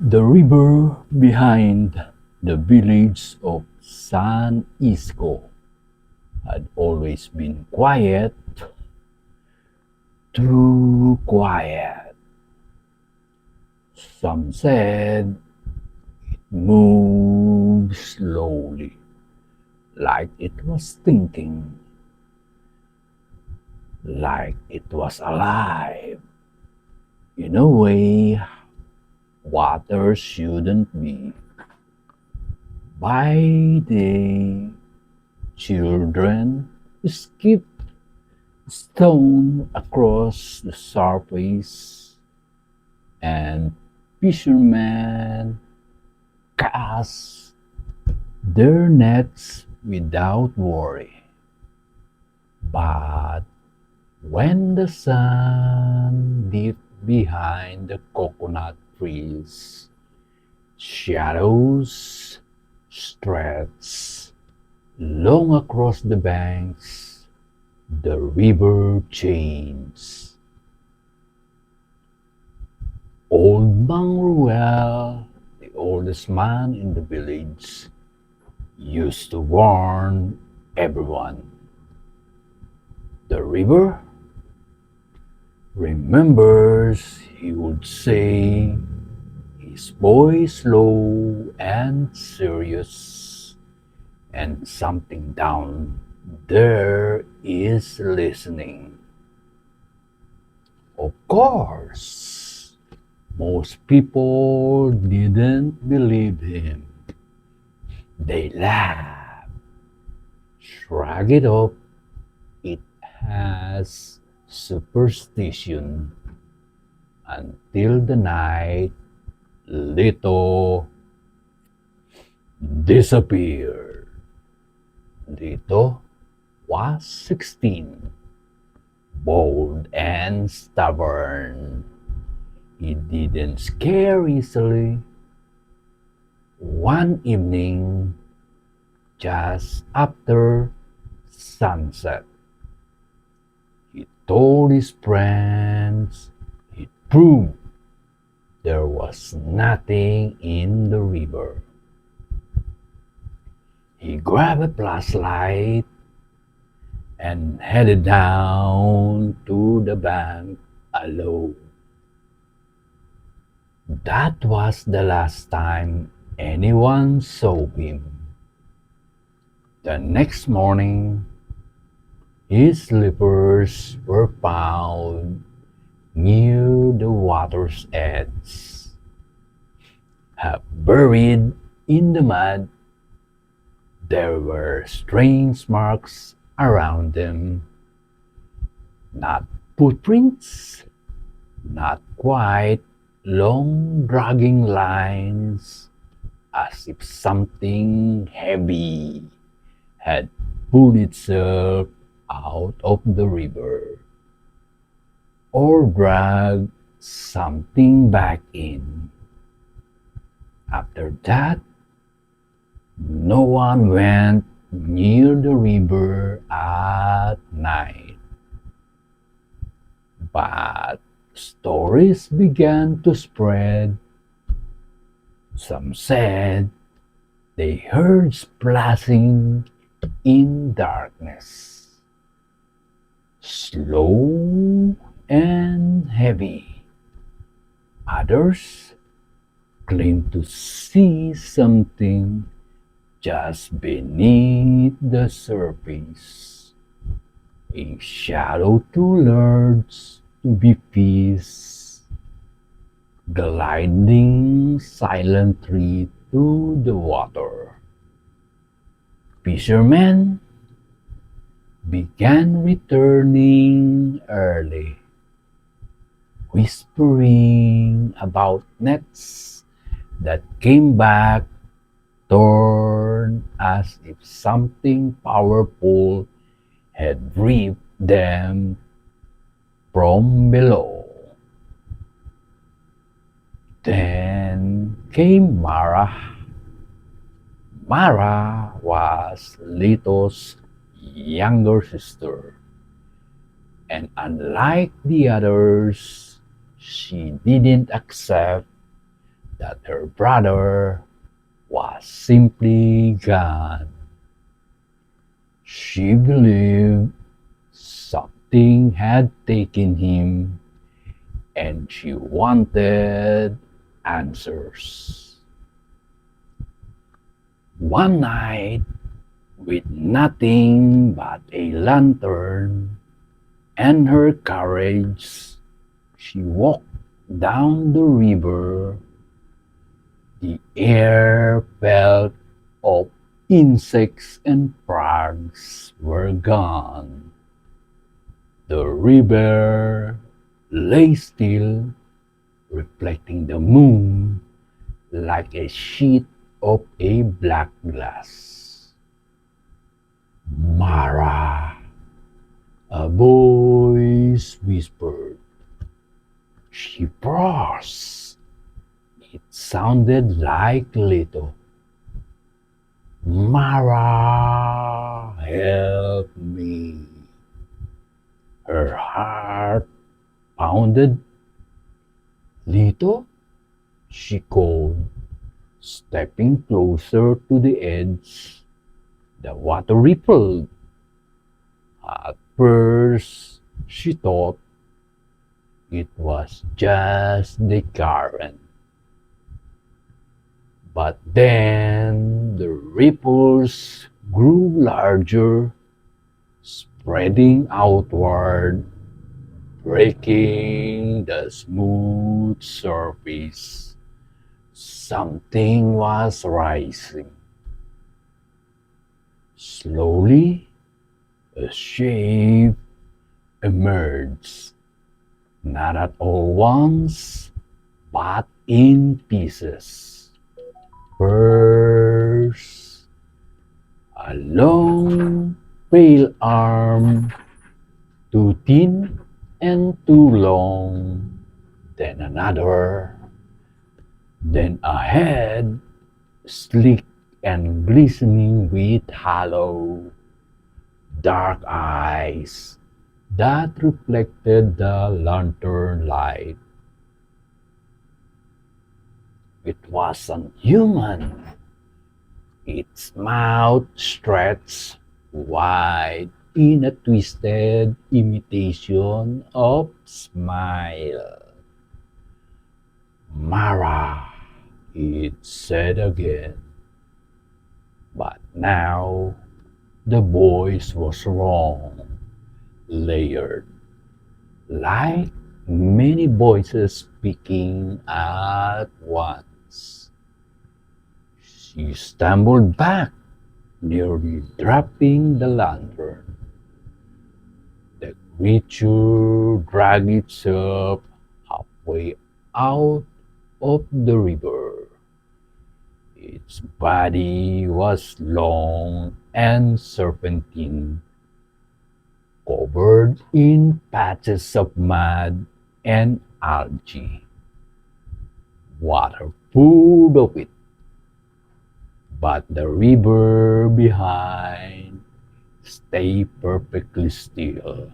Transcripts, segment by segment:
The river behind the village of San Isco had always been quiet, too quiet. Some said moved slowly, like it was thinking, like it was alive. In a way, water shouldn't be. By day, children skip stone across the surface, and fishermen cast their nets without worry. But when the sun dipped behind the coconut trees, shadows stretched long across the banks. The river changed. Old Bang Ruel, the oldest man in the village, used to warn everyone. The river remembers, he would say, his voice low and serious, and something down there is listening. Of course, most people didn't believe him. They laughed, shrugged it off. It has superstition until the night Lito disappeared. Lito was 16, bold and stubborn. He didn't scare easily. One evening, just after sunset, he told his friends he proved there was nothing in the river. He grabbed a flashlight and headed down to the bank alone. That was the last time anyone saw him. The next morning, his slippers were found near the water's edge, half buried in the mud. There were strange marks around them, not footprints, not quite long dragging lines, as if something heavy had pulled itself out of the river or dragged something back in. After that, no one went near the river at night. But stories began to spread. Some said they heard splashing in darkness, slow and heavy. Others claimed to see something just beneath the surface, a shadow too large to be peace, gliding silently to the water. Fishermen began returning early, whispering about nets that came back torn as if something powerful had ripped them from below. Then came Mara. Mara was Lito's younger sister, and unlike the others, she didn't accept that her brother was simply gone. She believed something had taken him and she wanted answers. One night, with nothing but a lantern and her courage, she walked down the river. The air felt of insects and frogs were gone. The river lay still, reflecting the moon like a sheet of a black glass. Mara, a voice whispered. She froze. It sounded like Leto. Mara, help me. Her heart pounded. Leto, she called, stepping closer to the edge. The water rippled. At first, she thought it was just the current. But then the ripples grew larger, spreading outward, breaking the smooth surface. Something was rising. Slowly, a shape emerged, not at all once, but in pieces. First, a long, pale arm, too thin and too long, then another, then a head, sleek and glistening with hollow, dark eyes that reflected the lantern light. It wasn't human. Its mouth stretched wide in a twisted imitation of smile. Mara, it said again. But now the voice was wrong, layered, like many voices speaking at once. She stumbled back, nearly dropping the lantern. The creature dragged itself halfway out of the river. Its body was long and serpentine, covered in patches of mud and algae. Water poured of it, but the river behind stayed perfectly still,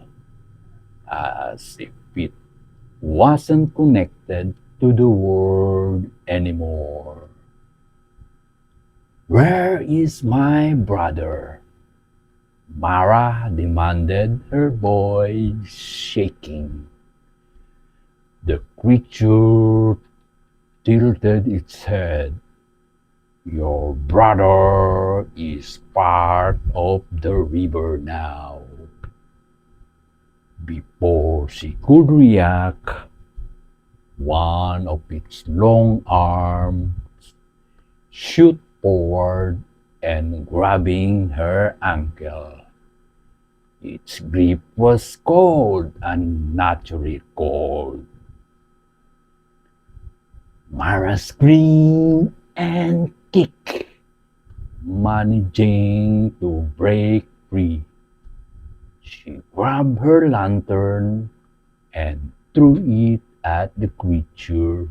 as if it wasn't connected to the world anymore. Where is my brother? Mara demanded, her voice shaking. The creature tilted its head. Your brother is part of the river now. Before she could react, one of its long arms shot forward and grabbing her ankle. Its grip was cold, unnaturally cold. Mara screamed and kicked, managing to break free. She grabbed her lantern and threw it at the creature.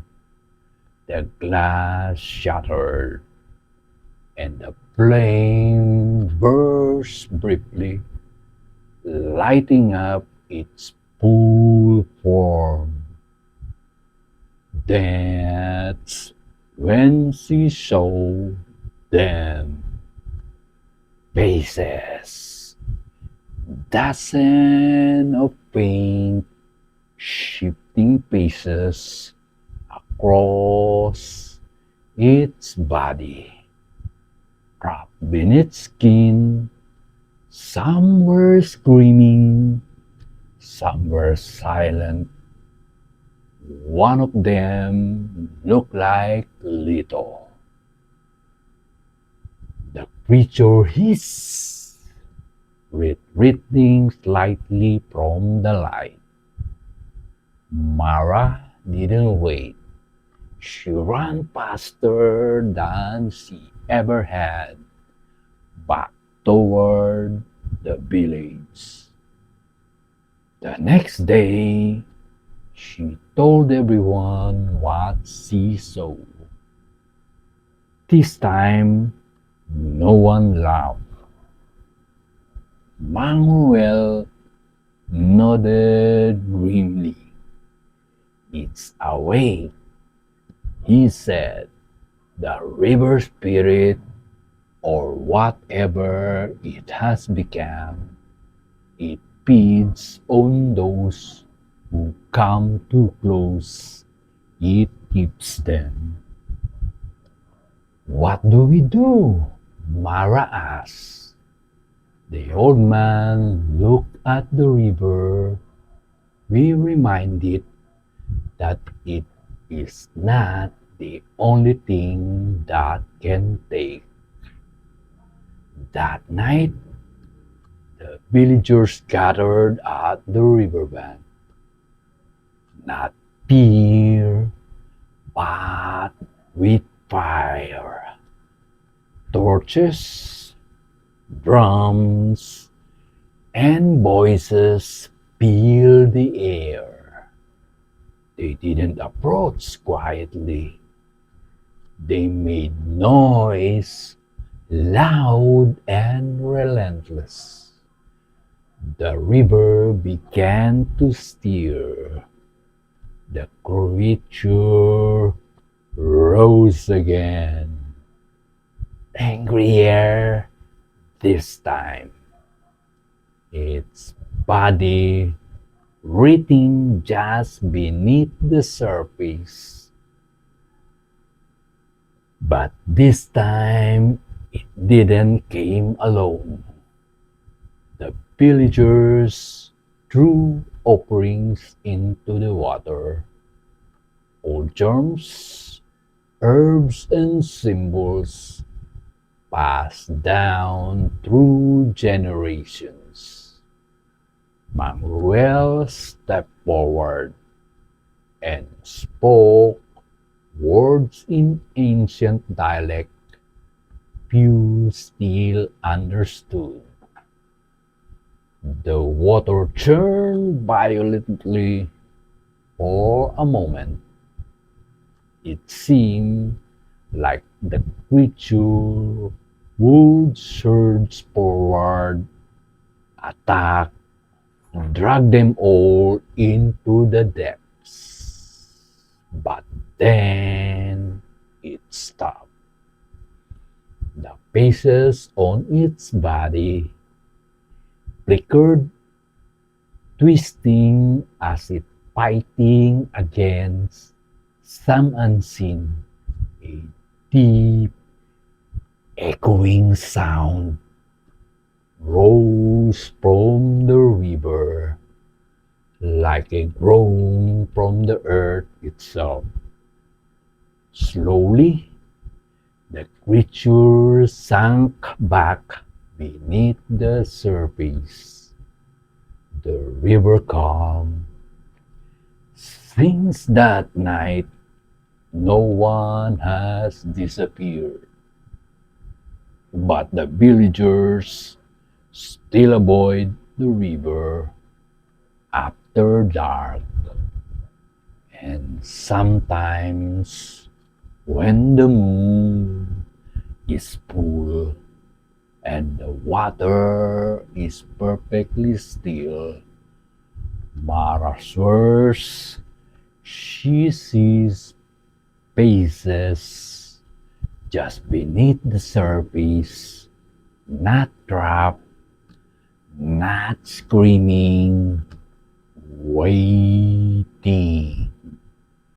The glass shattered, and the flame burst briefly, lighting up its full form. That's when she saw them faces. Dozens of faint shifting faces across its body. Wrapped beneath skin, some were screaming, some were silent. One of them looked like Lito. The creature hissed, retreating slightly from the light. Mara didn't wait. She ran faster than she ever had, back toward the village. The next day, she told everyone what she saw. This time, no one laughed. Manuel nodded grimly. It's awake, he said. The river spirit, or whatever it has become, it feeds on those who come too close. It keeps them. What do we do? Mara asked. The old man looked at the river. We reminded that it is not the only thing that can take. That night, the villagers gathered at the riverbank. Not fear, but with fire. Torches, drums, and voices filled the air. They didn't approach quietly. They made noise, loud and relentless. The river began to stir. The creature rose again, angrier this time. Its body writhing just beneath the surface. But this time it didn't came alone. The villagers threw offerings into the water. Old germs, herbs and symbols passed down through generations. Manuel stepped forward and spoke words in ancient dialect few still understood. The water churned violently for a moment. It seemed like the creature would surge forward, attack, drag them all into the depths. But then it stopped. The faces on its body flickered, twisting as if fighting against some unseen, a deep, echoing sound rose from the river like a groan from the earth itself. Slowly, the creature sank back beneath the surface. The river calmed. Since that night, no one has disappeared, but the villagers still avoid the river after dark, and sometimes when the moon is full and the water is perfectly still, Mara swears she sees faces just beneath the surface, not trapped, not screaming, waiting.